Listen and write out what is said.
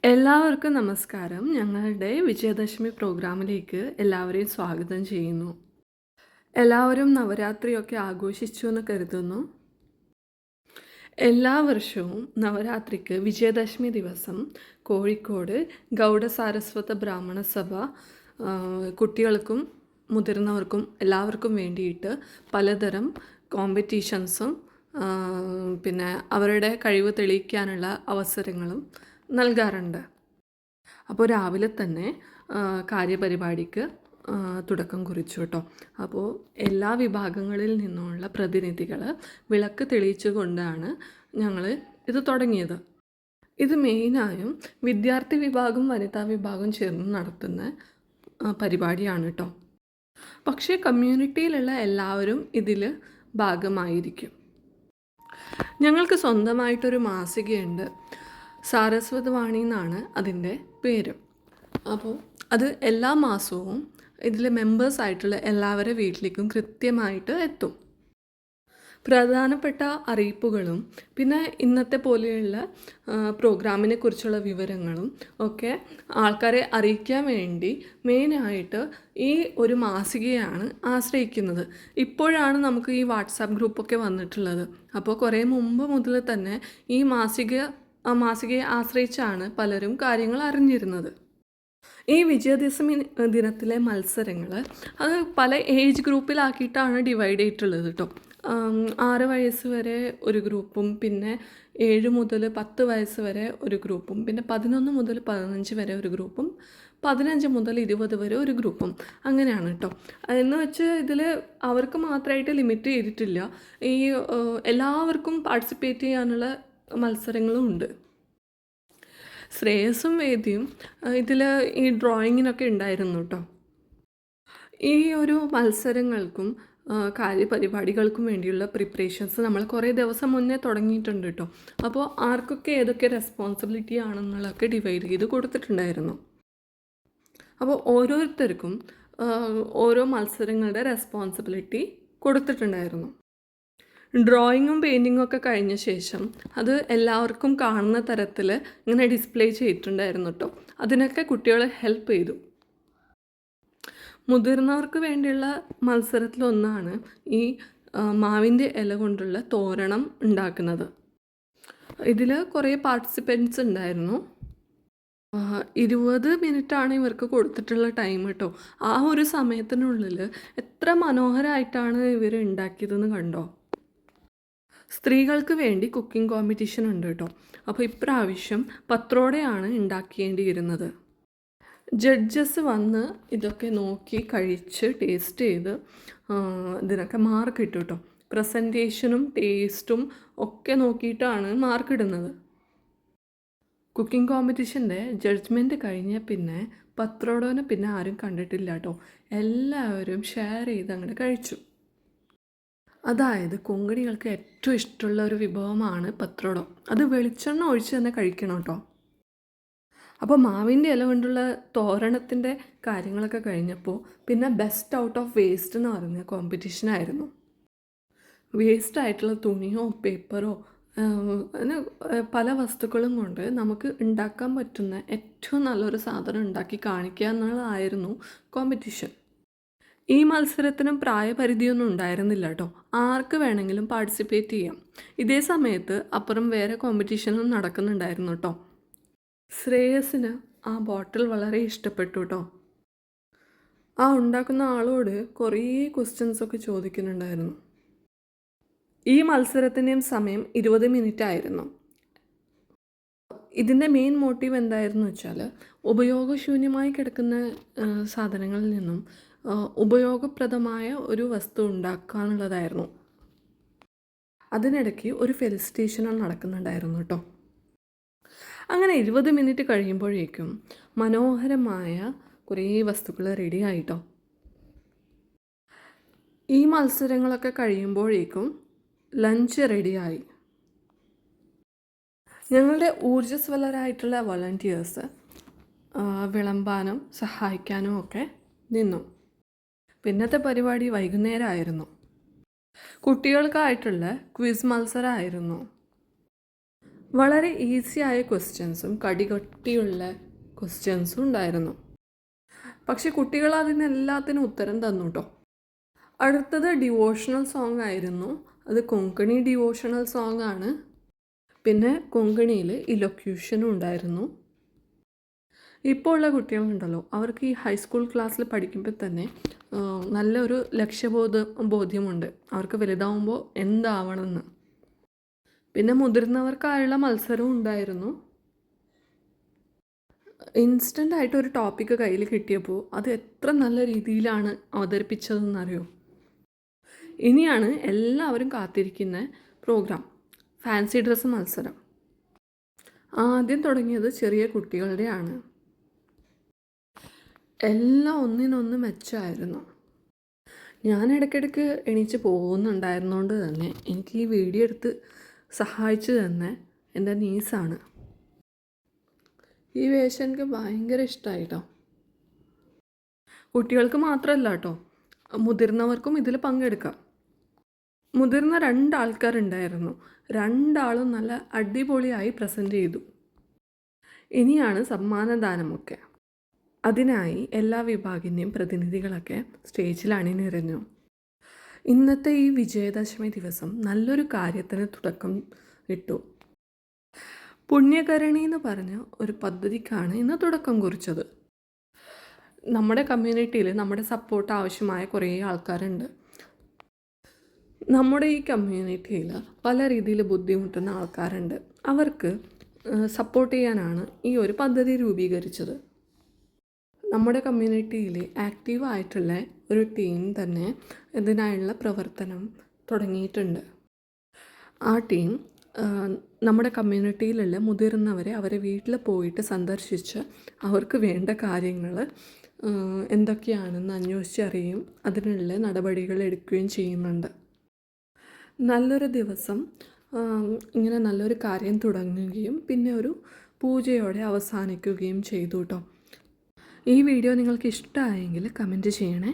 എല്ലാവർക്കും നമസ്കാരം. ഞങ്ങളുടെ വിജയദശമി പ്രോഗ്രാമിലേക്ക് എല്ലാവരെയും സ്വാഗതം ചെയ്യുന്നു. എല്ലാവരും നവരാത്രിയൊക്കെ ആഘോഷിച്ചു എന്ന് കരുതുന്നു. എല്ലാ വർഷവും നവരാത്രിക്ക് വിജയദശമി ദിവസം കോഴിക്കോട് ഗൗഡസാരസ്വത ബ്രാഹ്മണ സഭ കുട്ടികൾക്കും മുതിർന്നവർക്കും എല്ലാവർക്കും വേണ്ടിയിട്ട് പലതരം കോമ്പറ്റീഷൻസും പിന്നെ അവരുടെ കഴിവ് തെളിയിക്കാനുള്ള അവസരങ്ങളും നൽകാറുണ്ട്. അപ്പോൾ രാവിലെ തന്നെ കാര്യപരിപാടിക്ക് തുടക്കം കുറിച്ചു കേട്ടോ. അപ്പോൾ എല്ലാ വിഭാഗങ്ങളിൽ നിന്നുമുള്ള പ്രതിനിധികൾ വിളക്ക് തെളിയിച്ചു കൊണ്ടാണ് ഞങ്ങൾ ഇത് തുടങ്ങിയത്. ഇത് മെയിനായും വിദ്യാർത്ഥി വിഭാഗം വനിതാ വിഭാഗം ചേർന്ന് നടത്തുന്ന പരിപാടിയാണ് കേട്ടോ. പക്ഷേ കമ്മ്യൂണിറ്റിയിലുള്ള എല്ലാവരും ഇതിൽ ഭാഗമായിരിക്കും. ഞങ്ങൾക്ക് സ്വന്തമായിട്ടൊരു മാസികയുണ്ട്. സാരസ്വതവാണി എന്നാണ് അതിൻ്റെ പേര്. അപ്പോൾ അത് എല്ലാ മാസവും ഇതിലെ മെമ്പേഴ്സായിട്ടുള്ള എല്ലാവരുടെ വീട്ടിലേക്കും കൃത്യമായിട്ട് എത്തും. പ്രധാനപ്പെട്ട അറിയിപ്പുകളും പിന്നെ ഇന്നത്തെ പോലെയുള്ള പ്രോഗ്രാമിനെ കുറിച്ചുള്ള വിവരങ്ങളും ഒക്കെ ആൾക്കാരെ അറിയിക്കാൻ വേണ്ടി മെയിനായിട്ട് ഈ ഒരു മാസികയാണ് ആശ്രയിക്കുന്നത്. ഇപ്പോഴാണ് നമുക്ക് ഈ വാട്സാപ്പ് ഗ്രൂപ്പൊക്കെ വന്നിട്ടുള്ളത്. അപ്പോൾ കുറേ മുമ്പ് മുതൽ തന്നെ ഈ മാസികയെ ആശ്രയിച്ചാണ് പലരും കാര്യങ്ങൾ അറിഞ്ഞിരുന്നത്. ഈ വിജയദശമി ദിനത്തിലെ മത്സരങ്ങൾ അത് പല ഏജ് ഗ്രൂപ്പിലാക്കിയിട്ടാണ് ഡിവൈഡ് ചെയ്തിട്ടുള്ളത് കേട്ടോ. 6 വയസ്സ് വരെ ഒരു ഗ്രൂപ്പും പിന്നെ 7 മുതൽ 10 വയസ്സ് വരെ ഒരു ഗ്രൂപ്പും പിന്നെ 11 മുതൽ 15 വരെ ഒരു ഗ്രൂപ്പും 15 മുതൽ 20 വരെ ഒരു ഗ്രൂപ്പും അങ്ങനെയാണ് കേട്ടോ. എന്ന് വെച്ച് ഇതിൽ അവർക്ക് മാത്രമായിട്ട് ലിമിറ്റ് ചെയ്തിട്ടില്ല. ഈ എല്ലാവർക്കും പാർട്ടിസിപ്പേറ്റ് ചെയ്യാനുള്ള മത്സരങ്ങളും ഉണ്ട്. ശ്രേയസും വേദിയും ഇതിൽ ഈ ഡ്രോയിങ്ങിനൊക്കെ ഉണ്ടായിരുന്നു കേട്ടോ. ഈ ഒരു മത്സരങ്ങൾക്കും കാര്യപരിപാടികൾക്കും വേണ്ടിയുള്ള പ്രിപ്പറേഷൻസ് നമ്മൾ കുറേ ദിവസം മുന്നേ തുടങ്ങിയിട്ടുണ്ട് കേട്ടോ. അപ്പോൾ ആർക്കൊക്കെ ഏതൊക്കെ റെസ്പോൺസിബിലിറ്റി ആണെന്നുള്ളതൊക്കെ ഡിവൈഡ് ചെയ്ത് കൊടുത്തിട്ടുണ്ടായിരുന്നു. അപ്പോൾ ഓരോരുത്തർക്കും ഓരോ മത്സരങ്ങളുടെ റെസ്പോൺസിബിലിറ്റി കൊടുത്തിട്ടുണ്ടായിരുന്നു. ഡ്രോയിങ്ങും പെയിൻറ്റിങ്ങും ഒക്കെ കഴിഞ്ഞ ശേഷം അത് എല്ലാവർക്കും കാണുന്ന തരത്തിൽ ഇങ്ങനെ ഡിസ്പ്ലേ ചെയ്തിട്ടുണ്ടായിരുന്നു കേട്ടോ. അതിനൊക്കെ കുട്ടികൾ ഹെൽപ്പ് ചെയ്തു. മുതിർന്നവർക്ക് വേണ്ടിയുള്ള മത്സരത്തിലൊന്നാണ് ഈ മാവിൻ്റെ ഇല കൊണ്ടുള്ള തോരണം ഉണ്ടാക്കുന്നത്. ഇതിൽ കുറേ പാർട്ടിസിപ്പൻസ് ഉണ്ടായിരുന്നു. 20 മിനിറ്റാണ് ഇവർക്ക് കൊടുത്തിട്ടുള്ള ടൈം കേട്ടോ. ആ ഒരു സമയത്തിനുള്ളിൽ എത്ര മനോഹരമായിട്ടാണ് ഇവർ ഉണ്ടാക്കിയതെന്ന് കണ്ടോ. സ്ത്രീകൾക്ക് വേണ്ടി കുക്കിംഗ് കോമ്പറ്റീഷൻ ഉണ്ട് കേട്ടോ. അപ്പോൾ ഇപ്രാവശ്യം പത്രോടെയാണ് ഉണ്ടാക്കേണ്ടിയിരുന്നത്. ജഡ്ജസ് വന്ന് ഇതൊക്കെ നോക്കി കഴിച്ച് ടേസ്റ്റ് ചെയ്ത് ഇതിനൊക്കെ മാർക്ക് ഇട്ടു കേട്ടോ. പ്രസൻറ്റേഷനും ടേസ്റ്റും ഒക്കെ നോക്കിയിട്ടാണ് മാർക്ക് ഇടുന്നത്. കുക്കിംഗ് കോമ്പറ്റീഷൻ്റെ ജഡ്ജ്മെൻറ്റ് കഴിഞ്ഞ പിന്നെ പത്രോടോനെ പിന്നെ ആരും കണ്ടിട്ടില്ല കേട്ടോ. എല്ലാവരും ഷെയർ ചെയ്ത് അങ്ങോട്ട് കഴിച്ചു. അതായത് കൊങ്കണികൾക്ക് ഏറ്റവും ഇഷ്ടമുള്ള ഒരു വിഭവമാണ് പത്രോടോ. അത് വെളിച്ചെണ്ണ ഒഴിച്ച് തന്നെ കഴിക്കണം കേട്ടോ. അപ്പോൾ മാവിൻ്റെ ഇല കൊണ്ടുള്ള തോരണത്തിൻ്റെ കാര്യങ്ങളൊക്കെ കഴിഞ്ഞപ്പോൾ പിന്നെ ബെസ്റ്റ് ഔട്ട് ഓഫ് വേസ്റ്റ് എന്ന് പറഞ്ഞ കോമ്പറ്റീഷനായിരുന്നു. വേസ്റ്റായിട്ടുള്ള തുണിയോ പേപ്പറോ അങ്ങനെ പല വസ്തുക്കളും കൊണ്ട് നമുക്ക് ഉണ്ടാക്കാൻ പറ്റുന്ന ഏറ്റവും നല്ലൊരു സാധനം ഉണ്ടാക്കി കാണിക്കുക എന്നുള്ളതായിരുന്നു കോമ്പറ്റീഷൻ. ഈ മത്സരത്തിനും പ്രായപരിധിയൊന്നും ഉണ്ടായിരുന്നില്ല കേട്ടോ. ആർക്ക് വേണമെങ്കിലും പാർട്ടിസിപ്പേറ്റ് ചെയ്യാം. ഇതേ സമയത്ത് അപ്പുറം വേറെ കോമ്പറ്റീഷനും നടക്കുന്നുണ്ടായിരുന്നു കേട്ടോ. ശ്രേയസിന് ആ ബോട്ടിൽ വളരെ ഇഷ്ടപ്പെട്ടു കേട്ടോ. ആ ഉണ്ടാക്കുന്ന ആളോട് കുറേ ക്വസ്റ്റ്യൻസൊക്കെ ചോദിക്കുന്നുണ്ടായിരുന്നു. ഈ മത്സരത്തിൻ്റെയും സമയം 20 മിനിറ്റ് ആയിരുന്നു. ഇതിൻ്റെ മെയിൻ മോട്ടീവ് എന്തായിരുന്നു വെച്ചാൽ ഉപയോഗശൂന്യമായി കിടക്കുന്ന സാധനങ്ങളിൽ നിന്നും ഉപയോഗപ്രദമായ ഒരു വസ്തു ഉണ്ടാക്കാനുള്ളതായിരുന്നു. അതിനിടയ്ക്ക് ഒരു ഫെലിസിറ്റേഷനും നടക്കുന്നുണ്ടായിരുന്നു കേട്ടോ. അങ്ങനെ 20 മിനിറ്റ് കഴിയുമ്പോഴേക്കും മനോഹരമായ കുറേ വസ്തുക്കൾ റെഡി ആയിട്ടോ. ഈ മത്സരങ്ങളൊക്കെ കഴിയുമ്പോഴേക്കും ലഞ്ച് റെഡിയായി. ഞങ്ങളുടെ ഊർജ്ജസ്വലരായിട്ടുള്ള വോളണ്ടിയേഴ്സ് വിളമ്പാനും സഹായിക്കാനും ഒക്കെ നിന്നു. പിന്നത്തെ പരിപാടി വൈകുന്നേരമായിരുന്നു. കുട്ടികൾക്കായിട്ടുള്ള ക്വിസ് മത്സരമായിരുന്നു. വളരെ ഈസിയായ ക്വസ്റ്റ്യൻസും കടികട്ടിയുള്ള ക്വസ്റ്റ്യൻസും ഉണ്ടായിരുന്നു. പക്ഷെ കുട്ടികൾ അതിനെല്ലാത്തിനും ഉത്തരം തന്നു കേട്ടോ. അടുത്തത് ഡിവോഷണൽ സോങ് ആയിരുന്നു. അത് കൊങ്കണി ഡിവോഷണൽ സോങ് ആണ്. പിന്നെ കൊങ്കണിയിൽ ഇലൊക്യൂഷനും ഉണ്ടായിരുന്നു. ഇപ്പോൾ ഉള്ള കുട്ടികളുണ്ടല്ലോ, അവർക്ക് ഈ ഹൈസ്കൂൾ ക്ലാസ്സിൽ പഠിക്കുമ്പോൾ തന്നെ നല്ലൊരു ബോധ്യമുണ്ട് അവർക്ക് വലുതാവുമ്പോൾ എന്താവണമെന്ന്. പിന്നെ മുതിർന്നവർക്കായുള്ള മത്സരവും ഉണ്ടായിരുന്നു. ഇൻസ്റ്റൻ്റ് ആയിട്ട് ഒരു ടോപ്പിക്ക് കയ്യിൽ കിട്ടിയപ്പോൾ അത് എത്ര നല്ല രീതിയിലാണ് അവതരിപ്പിച്ചതെന്നറിയോ. ഇനിയാണ് എല്ലാവരും കാത്തിരിക്കുന്ന പ്രോഗ്രാം, ഫാൻസി ഡ്രസ്സ് മത്സരം. ആദ്യം തുടങ്ങിയത് ചെറിയ കുട്ടികളുടെയാണ്. എല്ലാം ഒന്നിനൊന്ന് മെച്ചമായിരുന്നു. ഞാൻ ഇടയ്ക്കിടയ്ക്ക് എണീച്ച് പോകുന്നുണ്ടായിരുന്നതുകൊണ്ട് തന്നെ എനിക്ക് ഈ വീഡിയോ എടുത്ത് സഹായിച്ചു തന്നെ എൻ്റെ നീസാണ്. ഈ വേഷം എനിക്ക് ഭയങ്കര ഇഷ്ടമായി കേട്ടോ. കുട്ടികൾക്ക് മാത്രമല്ല കേട്ടോ, മുതിർന്നവർക്കും ഇതിൽ പങ്കെടുക്കാം. മുതിർന്ന 2 ആൾക്കാരുണ്ടായിരുന്നു. 2 ആളും നല്ല അടിപൊളിയായി പ്രസൻറ്റ് ചെയ്തു. ഇനിയാണ് സമ്മാനദാനമൊക്കെ. അതിനായി എല്ലാ വിഭാഗിൻ്റെയും പ്രതിനിധികളൊക്കെ സ്റ്റേജിൽ അണിനിരഞ്ഞു. ഇന്നത്തെ ഈ വിജയദശമി ദിവസം നല്ലൊരു കാര്യത്തിന് തുടക്കം ഇട്ടു. പുണ്യകരണി എന്ന് പറഞ്ഞ ഒരു പദ്ധതിക്കാണ് ഇന്ന് തുടക്കം കുറിച്ചത്. നമ്മുടെ കമ്മ്യൂണിറ്റിയിൽ നമ്മുടെ സപ്പോർട്ട് ആവശ്യമായ കുറേ ആൾക്കാരുണ്ട്. നമ്മുടെ ഈ കമ്മ്യൂണിറ്റിയിൽ പല രീതിയിൽ ബുദ്ധിമുട്ടുന്ന ആൾക്കാരുണ്ട്. അവർക്ക് സപ്പോർട്ട് ചെയ്യാനാണ് ഈ ഒരു പദ്ധതി രൂപീകരിച്ചത്. നമ്മുടെ കമ്മ്യൂണിറ്റിയിൽ ആക്റ്റീവായിട്ടുള്ള ഒരു ടീം തന്നെ ഇതിനായുള്ള പ്രവർത്തനം തുടങ്ങിയിട്ടുണ്ട്. ആ ടീം നമ്മുടെ കമ്മ്യൂണിറ്റിയിലുള്ള മുതിർന്നവരെ അവരെ വീട്ടിൽ പോയിട്ട് സന്ദർശിച്ച് അവർക്ക് വേണ്ട കാര്യങ്ങൾ എന്തൊക്കെയാണെന്ന് അന്വേഷിച്ചറിയും, അതിനുള്ള നടപടികൾ എടുക്കുകയും ചെയ്യുന്നുണ്ട്. നല്ലൊരു ദിവസം ഇങ്ങനെ നല്ലൊരു കാര്യം തുടങ്ങുകയും പിന്നെ ഒരു പൂജയോടെ അവസാനിക്കുകയും ചെയ്തു കേട്ടോ. ഈ വീഡിയോ നിങ്ങൾക്ക് ഇഷ്ടമായെങ്കിൽ കമൻറ്റ് ചെയ്യണേ.